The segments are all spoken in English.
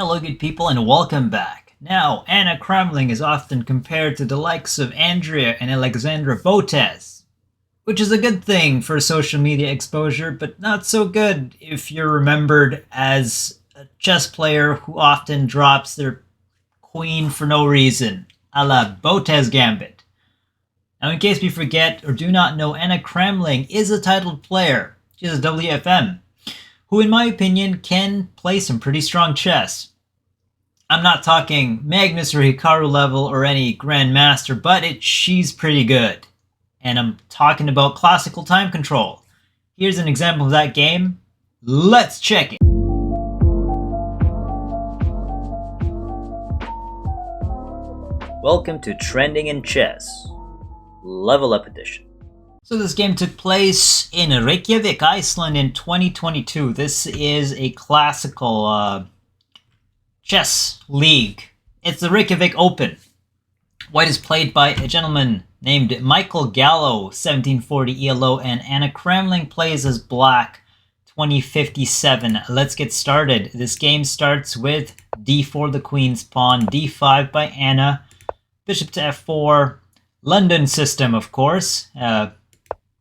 Hello good people and welcome back. Now, Anna Cramling is often compared to the likes of Andrea and Alexandra Botez, which is a good thing for social media exposure, but not so good if you're remembered as a chess player who often drops their queen for no reason, a la Botez Gambit. Now, in case we forget or do not know, Anna Cramling is a titled player. She is a WFM, who in my opinion can play some pretty strong chess. I'm not talking Magnus or Hikaru level or any Grandmaster, but she's pretty good. And I'm talking about classical time control. Here's an example of that game. Let's check it. Welcome to Trending in Chess, Level Up Edition. So this game took place in Reykjavik, Iceland in 2022. This is a classical chess league. It's the Reykjavik Open. White is played by a gentleman named Michael Gallo, 1740 ELO, and Anna Cramling plays as Black, 2057. Let's get started. This game starts with d4, the queen's pawn, d5 by Anna, bishop to f4, London system, of course,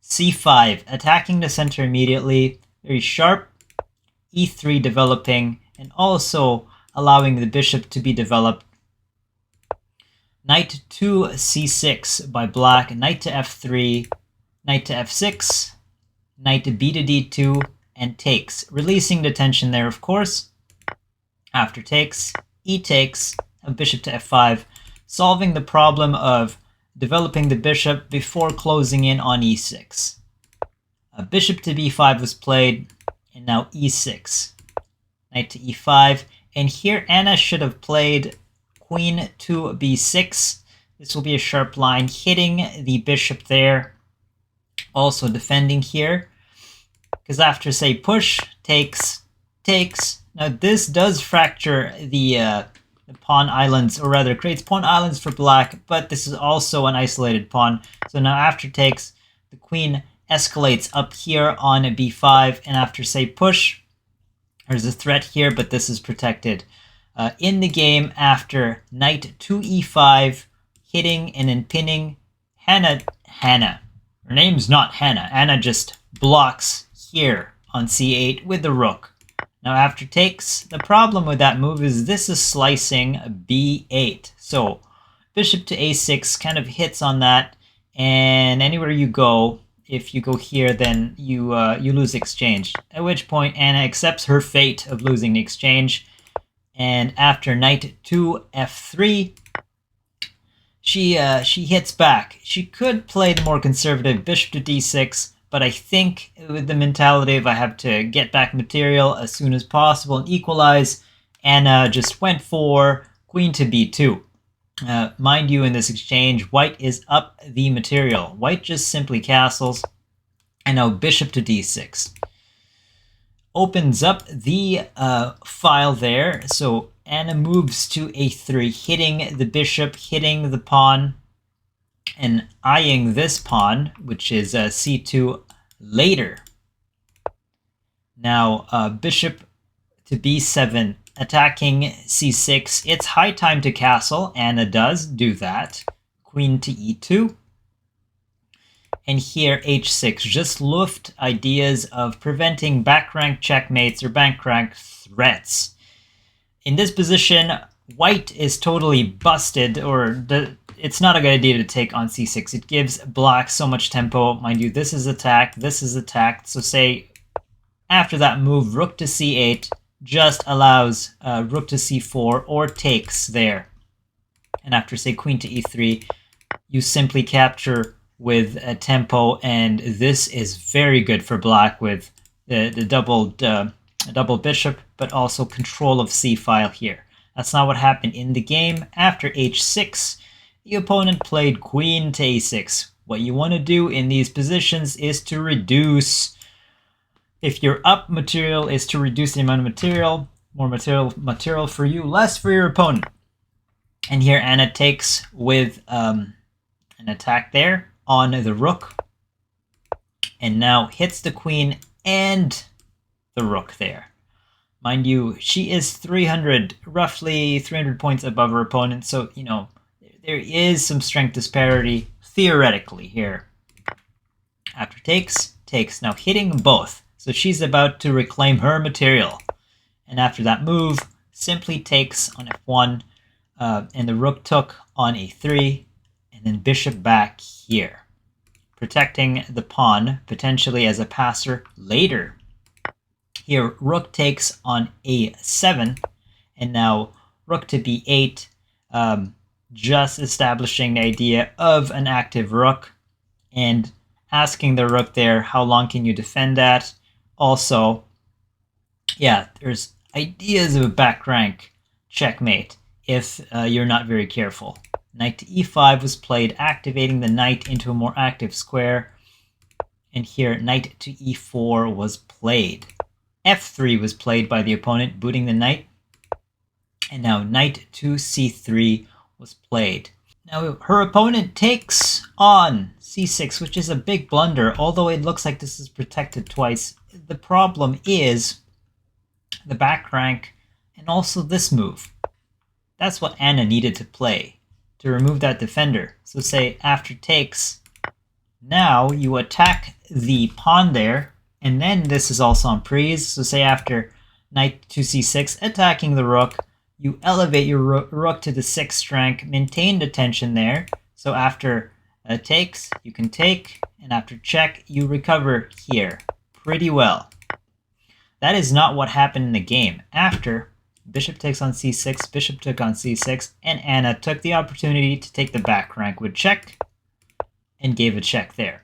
c5, attacking the center immediately, very sharp, e3 developing, and also allowing the bishop to be developed. Knight to c6 by Black, knight to f3, knight to f6, knight to b to d2, and takes, releasing the tension there, of course. After takes, e takes, a bishop to f5, solving the problem of developing the bishop before closing in on e6. A bishop to b5 was played, and now e6. Knight to e5, and here Anna should have played queen to b6. This will be a sharp line, hitting the bishop there. Also defending here, because after, say, push, takes, takes. Now this does fracture the pawn islands, or rather creates pawn islands for Black, but this is also an isolated pawn. So now after takes, the queen escalates up here on a b5, and after, say, push, there's a threat here, but this is protected. In the game, after knight to e5, hitting and then pinning, Hannah, her name's not Hannah, Anna just blocks here on c8 with the rook. Now after takes, the problem with that move is this is slicing b8. So bishop to a6 kind of hits on that, and anywhere you go, if you go here, then you lose exchange. At which point Anna accepts her fate of losing the exchange, and after knight to f3, she hits back. She could play the more conservative bishop to d6, but I think with the mentality of I have to get back material as soon as possible and equalize, Anna just went for queen to b2. Mind you, in this exchange, White is up the material. White just simply castles, and now bishop to d6. Opens up the file there, so Anna moves to a3, hitting the bishop, hitting the pawn, and eyeing this pawn, which is c2 later. Now bishop to b7, attacking c6. It's high time to castle. Anna does do that. Queen to e2. And here h6, just luft ideas of preventing back rank checkmates or back rank threats. In this position, White is totally busted, or it's not a good idea to take on c6. It gives Black so much tempo. Mind you, this is attacked, this is attacked. So say after that move, rook to c8 just allows rook to c4 or takes there. And after, say, queen to e3, you simply capture with a tempo, and this is very good for Black with the double bishop, but also control of c-file here. That's not what happened in the game. After h6, the opponent played queen to a6. What you want to do in these positions is to reduce, if you're up material, is to reduce the amount of material. More material for you, less for your opponent. And here Anna takes with an attack there on the rook, and now hits the queen and the rook there. Mind you, she is roughly 300 points above her opponent, so, you know, there is some strength disparity, theoretically, here. After takes, takes, now hitting both. So she's about to reclaim her material. And after that move, simply takes on f1, and the rook took on a3, and then bishop back here, protecting the pawn, potentially as a passer later. Here, rook takes on a7, and now rook to b8, just establishing the idea of an active rook, and asking the rook there, how long can you defend that? Also, yeah, there's ideas of a back rank checkmate if you're not very careful. Knight to e5 was played, activating the knight into a more active square. And here, knight to e4 was played. f3 was played by the opponent, booting the knight. And now knight to c3 was played. Now her opponent takes on c6, which is a big blunder, although it looks like this is protected twice. The problem is the back rank and also this move. That's what Anna needed to play to remove that defender. So say after takes, now you attack the pawn there, and then this is also on prise. So say after knight to c6, attacking the rook, you elevate your rook to the 6th rank, maintain the tension there. So after takes, you can take, and after check, you recover here pretty well. That is not what happened in the game. After, bishop takes on c6, bishop took on c6, and Anna took the opportunity to take the back rank with check, and gave a check there.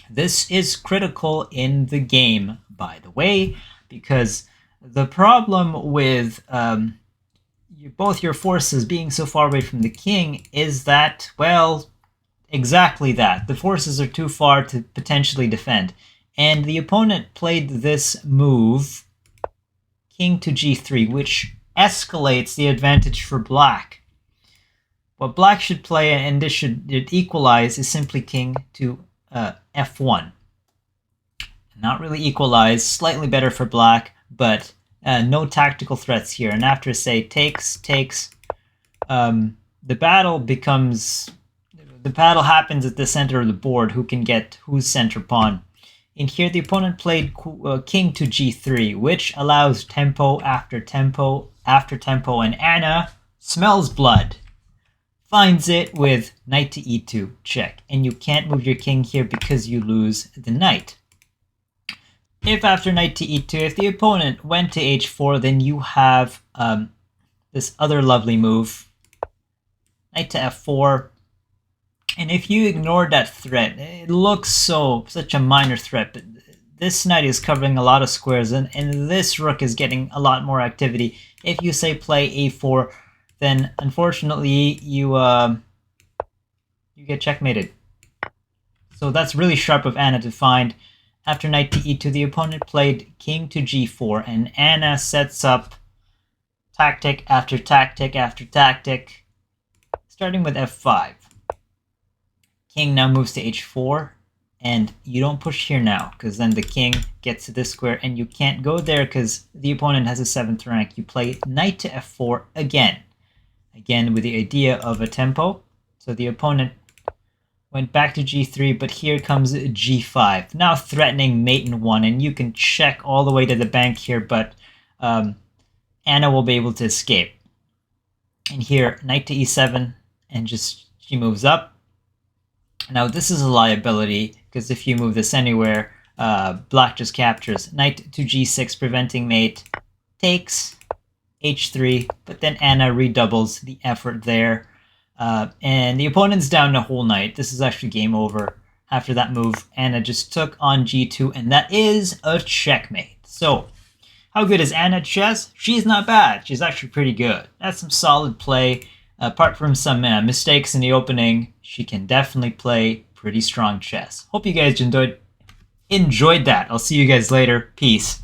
This is critical in the game, by the way, because the problem with both your forces being so far away from the king is that, well, exactly that. The forces are too far to potentially defend. And the opponent played this move, king to g3, which escalates the advantage for black. What black should play, and this should equalize, is simply king to f1. Not really equalize, slightly better for black, but no tactical threats here. And after, say, takes, the battle happens at the center of the board, who can get whose center pawn. And here the opponent played king to g3, which allows tempo after tempo after tempo, and Anna smells blood. Finds it with knight to e2, check. And you can't move your king here because you lose the knight. If after knight to e2, if the opponent went to h4, then you have this other lovely move, knight to f4. And if you ignored that threat, it looks such a minor threat, but this knight is covering a lot of squares, and this rook is getting a lot more activity. If you say play a4, then unfortunately you get checkmated. So that's really sharp of Anna to find. After knight to e2, the opponent played king to g4, and Anna sets up tactic after tactic after tactic, starting with f5. King now moves to h4, and you don't push here now, because then the king gets to this square, and you can't go there because the opponent has a 7th rank. You play knight to f4 again with the idea of a tempo. So the opponent went back to g3, but here comes g5, now threatening mate in 1, and you can check all the way to the bank here, but Anna will be able to escape. And here, knight to e7, and she moves up. Now this is a liability, because if you move this anywhere, black just captures. Knight to g6, preventing mate, takes, h3, but then Anna redoubles the effort there. And the opponent's down a whole knight. This is actually game over. After that move, Anna just took on g2, and that is a checkmate. So, how good is Anna at chess? She's not bad. She's actually pretty good. That's some solid play. Apart from some mistakes in the opening, she can definitely play pretty strong chess. Hope you guys enjoyed that. I'll see you guys later. Peace.